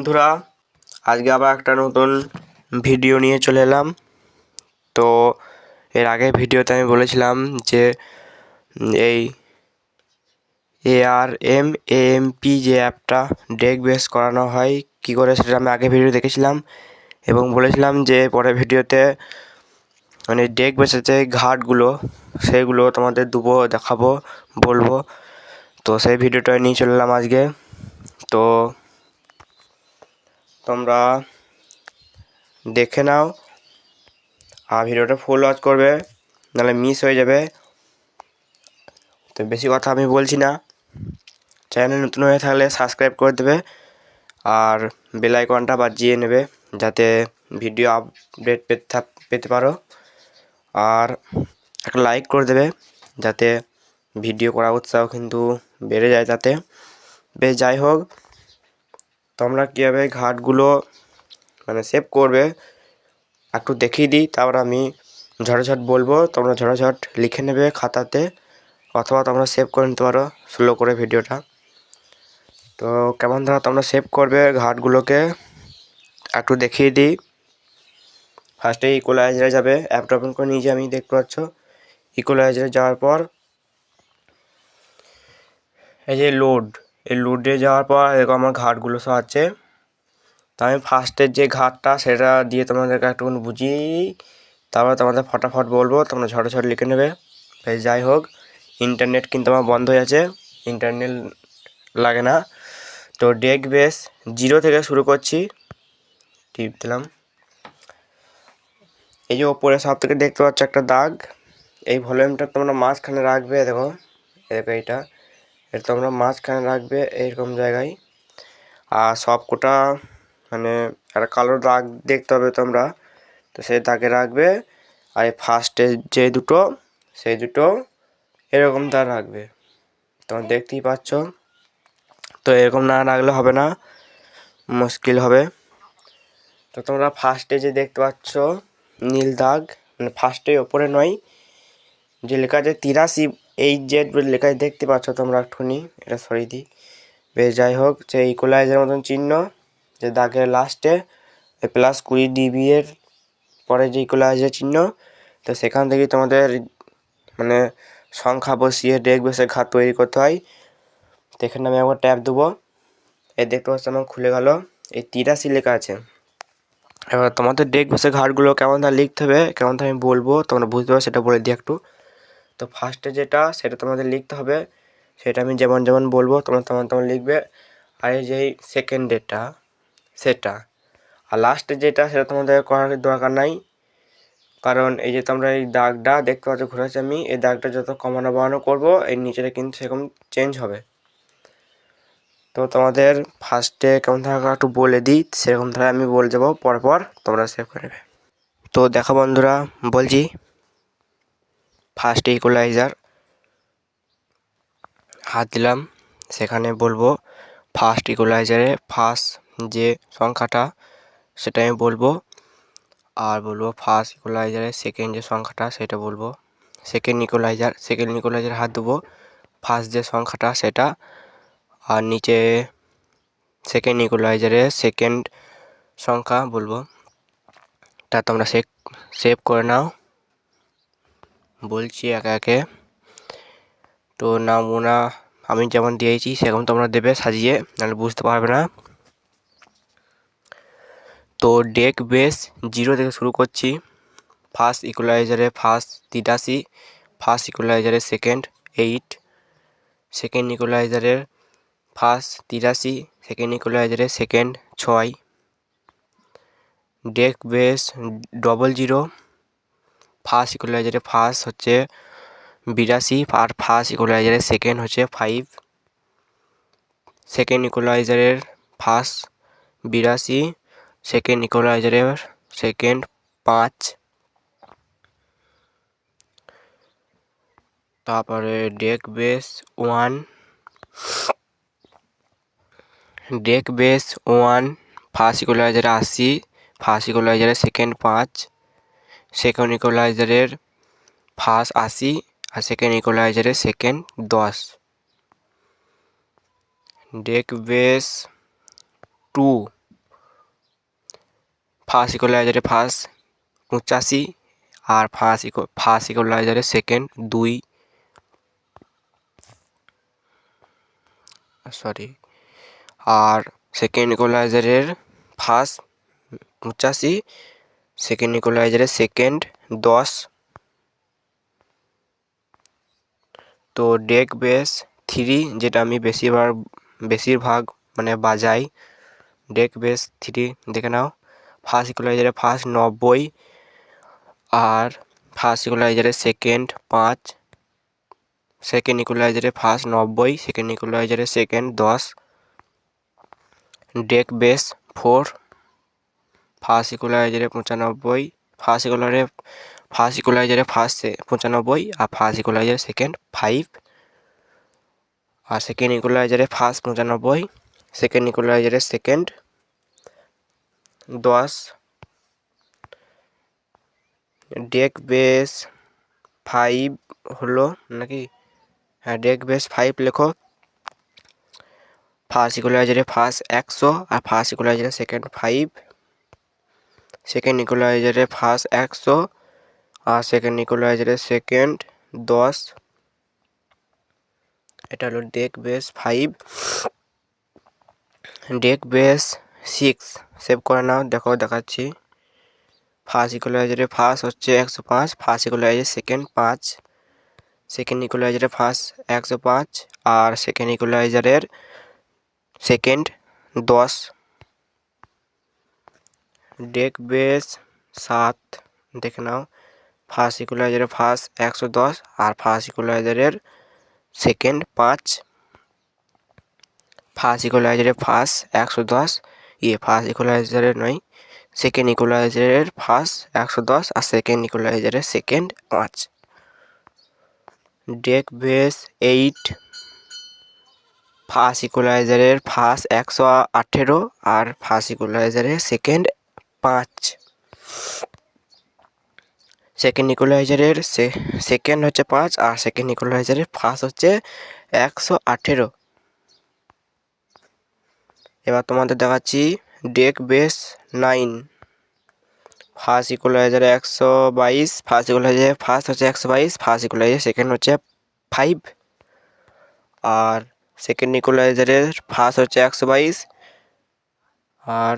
বন্ধুরা, আজকে আবার একটা নতুন ভিডিও নিয়ে চলে এলাম। তো এর আগের ভিডিওতে আমি বলেছিলাম যে এই ARM-AMP যে অ্যাপটা ডেক বেস করানো হয় কি করে, সেটা আমি আগের ভিডিও দেখেছিলাম এবং বলেছিলাম যে পরের ভিডিওতে মানে ডেক বেসের যে ঘাটগুলো সেইগুলো তোমাদের দেখাবো, বলবো। তো সেই ভিডিওটা নিয়ে চলে এলাম আজকে। তো তোমরা দেখে নাও আর ভিডিওটা ফুল ওয়াচ করবে, নাহলে মিস হয়ে যাবে। তো বেশি কথা আমি বলছি না, চ্যানেল নতুন হয়ে থাকলে সাবস্ক্রাইব করে দেবে আর বেল আইকনটা বাজিয়ে নেবে যাতে ভিডিও আপডেট পেতে পারো। আর একটা লাইক করে দেবে যাতে ভিডিও করার উৎসাহ কিন্তু বেড়ে যায়। তাতে বেশ, যাই হোক, তোমরা কীভাবে ঘাটগুলো মানে সেভ করবে একটু দেখিয়ে দিই, তারপর আমি ঝটাঝট বলবো, তোমরা ঝটাঝট লিখে নেবে খাতাতে, অথবা তোমরা সেভ করে নিতে পারো স্লো করে ভিডিওটা। তো কেমন ধরো তোমরা সেভ করবে ঘাটগুলোকে একটু দেখিয়ে দিই। ফার্স্টে ইকুয়ালাইজারে যাবে, অ্যাপটা ওপেন করে নিয়ে আমি দেখতে পাচ্ছ। ইকুয়ালাইজারে যাওয়ার পর এই যে লোডে যাওয়ার পর এরকম আমার ঘাটগুলো সব আছে। তো আমি ফার্স্টের যে ঘাটটা সেটা দিয়ে তোমাদেরকে একটুখানি বুঝিয়ে তারপর তোমাদের ফটাফট বলবো, তোমরা ঝটাঝট লিখে নেবে। বেশ, যাই হোক, ইন্টারনেট কিন্তু আমার বন্ধ হয়ে আছে, ইন্টারনেট লাগে না। তো ডেক বেস 0 থেকে শুরু করছি, টিপ দিলাম। এই যে ওপরে সব থেকে দেখতে পাচ্ছ একটা দাগ, এই ভলিউমটা তোমরা মাঝখানে রাখবে। দেখো এটা তোমরা মাঝখানে রাখবে এইরকম জায়গায়। আর সব কোটা মানে একটা কালো দাগ দেখতে হবে তোমরা, তো সেই দাগে রাখবে। আর এই ফার্স্টে যে দুটো, সেই দুটো এরকম দাগ রাখবে, তোমরা দেখতেই পাচ্ছ। তো এরকম না রাখলে হবে না, মুশকিল হবে। তো তোমরা ফার্স্টে যে দেখতে পাচ্ছ নীল দাগ, মানে ফার্স্টে ওপরে নয়, যে লেখা আছে 83HZ বলে লেখা দেখতে পাচ্ছ তোমরা একটুখানি, এটা সরিয়ে দিই। বেশ, যাই হোক, যে ইকুয়ালাইজার মতন চিহ্ন যে দাগের লাস্টে +20 dB এর পরে যে ইকুয়ালাইজার চিহ্ন, তো সেখান থেকেই তোমাদের মানে সংখ্যা বসিয়ে ডেক বেসের ঘাট তৈরি করতে হয়। তো এখানে আমি একবার ট্যাপ দেবো, এই দেখতে পাচ্ছ আমার খুলে গেল, এই 83 লেখা আছে। এবার তোমাদের ডেক বেসের ঘাটগুলো কেমন তা লিখতে হবে, কেমন তা আমি বলবো, তোমরা বুঝতে পারো সেটা বলে দিই একটু। তো ফার্স্টে যেটা সেটা তোমাদের লিখতে হবে, সেটা আমি যেমন যেমন বলবো তোমরা তেমন লিখবে। আর এই যে সেকেন্ড ডেটটা সেটা, আর লাস্টে যেটা সেটা তোমাদের করার দরকার নাই, কারণ এই যে তোমরা এই দাগটা দেখতে পাচ্ছ ঘুরেছি আমি, এই দাগটা যত কমানো বাড়ানো করবো এই নিচেটা কিন্তু সেরকম চেঞ্জ হবে। তো তোমাদের ফার্স্টে কেমন থাকা একটু বলে দিই, সেরকম ধরে আমি বলে যাবো, পরপর তোমরা সেভ করে নেবে। তো দেখো বন্ধুরা, বলছি ফার্স্ট ইকুয়ালাইজার হাত দিলাম, সেখানে বলবো ফার্স্ট ইকুয়ালাইজারে ফার্স্ট যে সংখ্যাটা সেটা আমি বলবো, আর বলবো ফার্স্ট ইকুয়ালাইজারে সেকেন্ড যে সংখ্যাটা সেটা বলবো। সেকেন্ড ইকুয়ালাইজার হাত দেবো, ফার্স্ট যে সংখ্যাটা সেটা, আর নিচে সেকেন্ড ইকুয়ালাইজারে সেকেন্ড সংখ্যা বলবো। তা তোমরা সেভ করে নাও, বলছি একে একে। তো নমুনা আমি যেমন দিয়েছি সেরকম তোমরা দেবে সাজিয়ে, নাহলে বুঝতে পারবে না। তো ডেক বেস 0 থেকে শুরু করছি। ফার্স্ট ইকুয়ালাইজারে ফার্স্ট 83, ফার্স্ট ইকুয়ালাইজারে সেকেন্ড 8, সেকেন্ড ইকুয়ালাইজারের ফার্স্ট 83, সেকেন্ড ইকুয়ালাইজারে সেকেন্ড 6। ডেক বেস 00, ফার্স্ট ইকুয়ালাইজারে ফার্স্ট হচ্ছে 82 আর ফার্স্ট ইকুয়ালাইজারের সেকেন্ড হচ্ছে 5, সেকেন্ড ইকুয়ালাইজারের ফার্স্ট 82, সেকেন্ড ইকুয়ালাইজারের সেকেন্ড 5। তারপরে ডেক বেস 1, ফার্স্ট ইকুয়ালাইজারে 80, ফার্স্ট ইকুয়ালাইজারের সেকেন্ড 5, সেকেন্ড ইকুয়ালাইজারের ফার্স্ট 80 আর সেকেন্ড ইকুয়ালাইজারের সেকেন্ড 10। ডেক বেস 2, ফার্স্ট ইকুয়ালাইজারে ফার্স্ট 85 আর ফার্স্ট ইকুয়ালাইজারে সেকেন্ড 2 আর সেকেন্ড ইকুয়ালাইজারের ফার্স্ট 85, সেকেন্ড ইকুয়ালাইজারের সেকেন্ড 10। তো ডেক বেস 3 যেটা আমি বেশিরভাগ মানে বাজাই, ডেক বেস 3 দেখে নাও। ফার্স্ট ইকুয়ালাইজারে ফার্স্ট 90 আর ফার্স্ট ইকুয়ালাইজারে সেকেন্ড 5, সেকেন্ড ইকুয়ালাইজারে ফার্স্ট 90, সেকেন্ড ইকুয়ালাইজারে সেকেন্ড 10। ডেক বেস 4, ফার্স্ট ইকুয়ালাইজারে 95, ফার্স্ট ইকুয়ালাইজারে ফার্স্ট 95 আর ফার্স্ট ইকুয়ালাইজারে সেকেন্ড 5 আর সেকেন্ড ইকুয়ালাইজারে ফার্স্ট 95, সেকেন্ড ইকুয়ালাইজারে সেকেন্ড 10। ডেক বেস 5 হলো নাকি, হ্যাঁ ডেক বেস 5 লেখো। ফার্স্ট ইকুয়ালাইজারে ফার্স্ট 100 আর ফার্স্ট ইকুয়ালাইজারে সেকেন্ড 5, সেকেন্ড ইকুয়ালাইজারে ফার্স্ট 100 আর সেকেন্ড ইকুয়ালাইজারে সেকেন্ড 10। এটা হলো deck base 5। Deck base 6 save করে নাও, দেখাচ্ছি। ফার্স্ট ইকুয়ালাইজারে ফার্স্ট হচ্ছে 105, ফার্স্ট ইকুয়ালাইজারে সেকেন্ড 5, সেকেন্ড ইকুয়ালাইজারে ফার্স্ট 105 আর সেকেন্ড ইকুয়ালাইজারের সেকেন্ড 10। ডেক বেস 7 দেখে নাও। ফার্স্ট ইকুয়ালাইজারে ফার্স্ট 110 আর ফার্স্ট ইকুয়ালাইজারের সেকেন্ড 5, ফার্স্ট ইকুয়ালাইজারে ফার্স্ট 110 ফার্স্ট ইকুয়ালাইজারের নয়, সেকেন্ড ইকুয়ালাইজারের ফার্স্ট 110 আর সেকেন্ড ইকুয়ালাইজারের সেকেন্ড 5। ডেক বেস 8, ফার্স্ট ইকুয়ালাইজারের ফার্স্ট 118 আর ফার্স্ট ইকুয়ালাইজারের সেকেন্ড 5, সেকেন্ড ইকুয়ালাইজারের সেকেন্ড হচ্ছে 5 আর সেকেন্ড ইকুয়ালাইজারের ফার্স্ট হচ্ছে 118। এবার তোমাদের দেখাচ্ছি ডেক বেস 9, ফার্স্ট ইকুয়ালাইজারে 122, ফার্স্ট ইকুয়ালাইজারে ফার্স্ট হচ্ছে 122, ফার্স্ট ইকুয়ালাইজার সেকেন্ড হচ্ছে 5 আর সেকেন্ড ইকুয়ালাইজারের ফার্স্ট হচ্ছে 122 আর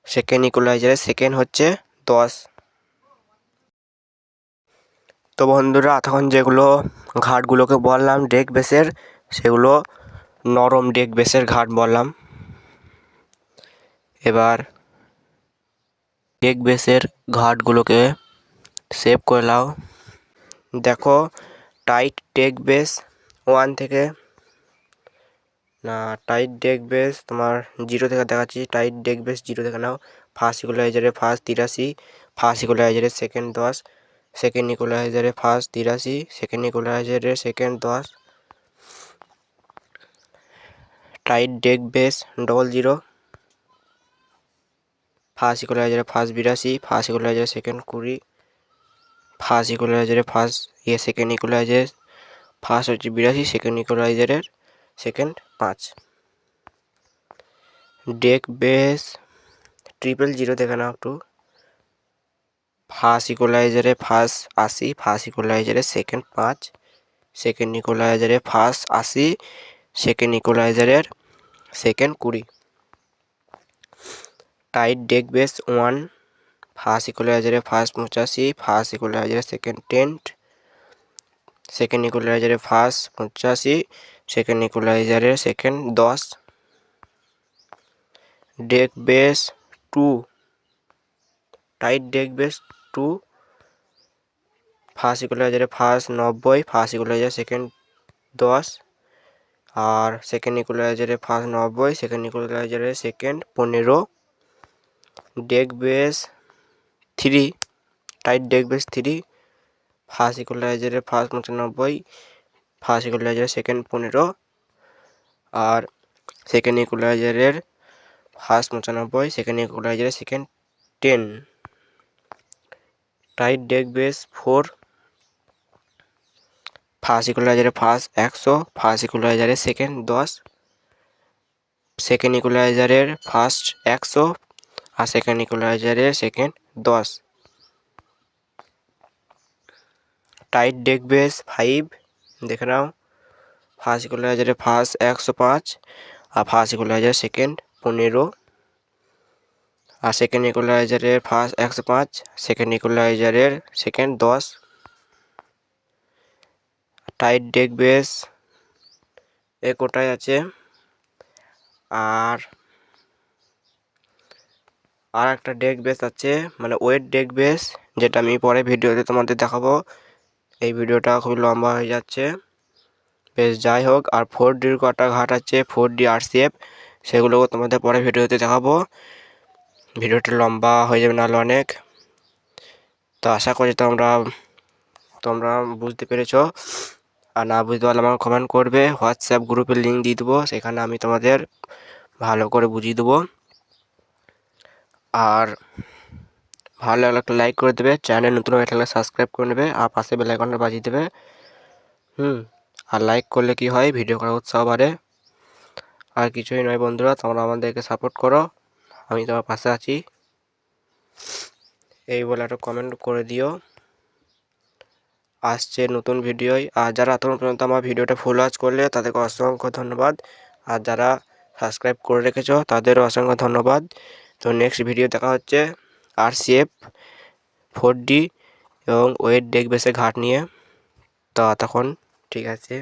সেকেন্ড ইকুয়ালাইজারের সেকেন্ড হচ্ছে 10। তো বন্ধুরা তখন যেগুলো ঘাটগুলোকে বললাম ডেক বেসের, সেগুলো নরম ডেক বেসের ঘাট বললাম। এবার ডেক বেসের ঘাটগুলোকে সেভ করে নাও। দেখো টাইট ডেক বেস 1 থেকে না, টাইট ডেক বেস তোমার 0 থেকে দেখাচ্ছি। টাইট ডেক বেস 0 থেকে নাও। ফার্স্ট ইকুয়ালাইজারে ফার্স্ট 83, ফার্স্ট ইকুয়ালাইজারে সেকেন্ড 10, সেকেন্ড ইকুয়ালাইজারে ফার্স্ট 83, সেকেন্ড ইকুয়ালাইজারে second 10। Tight deck base 00, first ইকুয়ালাইজারে ফার্স্ট 82, ফার্স্ট ইকুয়ালাইজারে সেকেন্ড 20, ফার্স্ট ইকুয়ালাইজারে ফার্স্ট সেকেন্ড ইকুয়ালাইজারে ফার্স্ট হচ্ছে 82, সেকেন্ড ইকুয়ালাইজারের সেকেন্ড 5। ডেক বেস 000 দেখে নাও একটু। ফার্স্ট ইকুয়ালাইজারে ফার্স্ট 80, ফার্স্ট ইকুয়ালাইজারে সেকেন্ড 5, সেকেন্ড ইকুয়ালাইজারে ফার্স্ট 80, সেকেন্ড ইকুয়ালাইজারের second 20। Tight deck base 1, first ইকুয়ালাইজারে ফার্স্ট 85, ফার্স্ট ইকুয়ালাইজারে সেকেন্ড 10, সেকেন্ড ইকুয়ালাইজারে ফার্স্ট 85, সেকেন্ড ইকুয়ালাইজারের second 10। Deck base 2, tight deck base 2, first ইকুয়ালাইজারে ফার্স্ট 90, ফার্স্ট ইকুয়ালাইজারে সেকেন্ড 10 আর সেকেন্ড ইকুয়ালাইজারে ফার্স্ট 90, সেকেন্ড ইকুয়ালাইজারে second 15। Deck base 3, tight deck base 3, first ইকুয়ালাইজারে ফার্স্ট 95, ফার্স্ট ইকুয়ালাইজারে সেকেন্ড 15 আর সেকেন্ড ইকুয়ালাইজারের ফার্স্ট 95, সেকেন্ড ইকুয়ালাইজারে second 10। Tight deck base 4, first ইকুয়ালাইজারে ফার্স্ট 100, ফার্স্ট ইকুয়ালাইজারে সেকেন্ড 10, সেকেন্ড ইকুয়ালাইজারের ফার্স্ট 100 আর সেকেন্ড ইকুয়ালাইজারের সেকেন্ড 10। টাইট ডেক বেস 5 দেখে নাও। ফার্স্ট ইকুয়ালাইজারের ফার্স্ট 105 আর ফার্স্ট ইকুয়ালাইজার সেকেন্ড 15 আর সেকেন্ড ইকুয়ালাইজারের ফার্স্ট 105 সেকেন্ড ইকুয়ালাইজারের সেকেন্ড 10। টাইট ডেক বেস এ কোটায় আছে। আর একটা ডেক বেস আছে, মানে ওয়েট ডেক বেস, যেটা আমি পরে ভিডিওতে তোমাদের দেখাবো। এই ভিডিওটা খুবই লম্বা হয়ে যাচ্ছে। বেশ যাই হোক, আর 4Dর কটা ঘাট আছে 4D RCF, সেগুলোও তোমাদের পরে ভিডিওতে দেখাবো। ভিডিওটা লম্বা হয়ে যাবে নাহলে অনেক। তো আশা করি তোমরা বুঝতে পেরেছো। আর না বুঝতে পারলে আমাকে কমেন্ট করবে, হোয়াটসঅ্যাপ গ্রুপের লিঙ্ক দিয়ে দেবো, সেখানে আমি তোমাদের ভালো করে বুঝিয়ে দেবো। আর ভালো লাগলে একটা লাইক করে দেবে, চ্যানেল নতুন হয়ে থাকলে সাবস্ক্রাইব করে নেবে আর পাশে বেল আইকনটা বাজিয়ে দেবে। আর লাইক করলে কি হয়, ভিডিও করার উৎসাহ বাড়ে। আর কিছুই নয় বন্ধুরা, তোমরা আমাদেরকে সাপোর্ট করো, আমি তোমার পাশে আছি। এই বলে একটা কমেন্ট করে দিও। আসছে নতুন ভিডিওয়। আর যারা এতক্ষণ পর্যন্ত আমার ভিডিওটা ফুল ওয়াচ করলে তাদেরকে অসংখ্য ধন্যবাদ। আর যারা সাবস্ক্রাইব করে রেখেছো তাদেরও অসংখ্য ধন্যবাদ। তো নেক্সট ভিডিও দেখা হচ্ছে RCF 4D এবং ওয়েট ডেক বেসে ঘাট নিয়ে। তো তখন ঠিক আছে।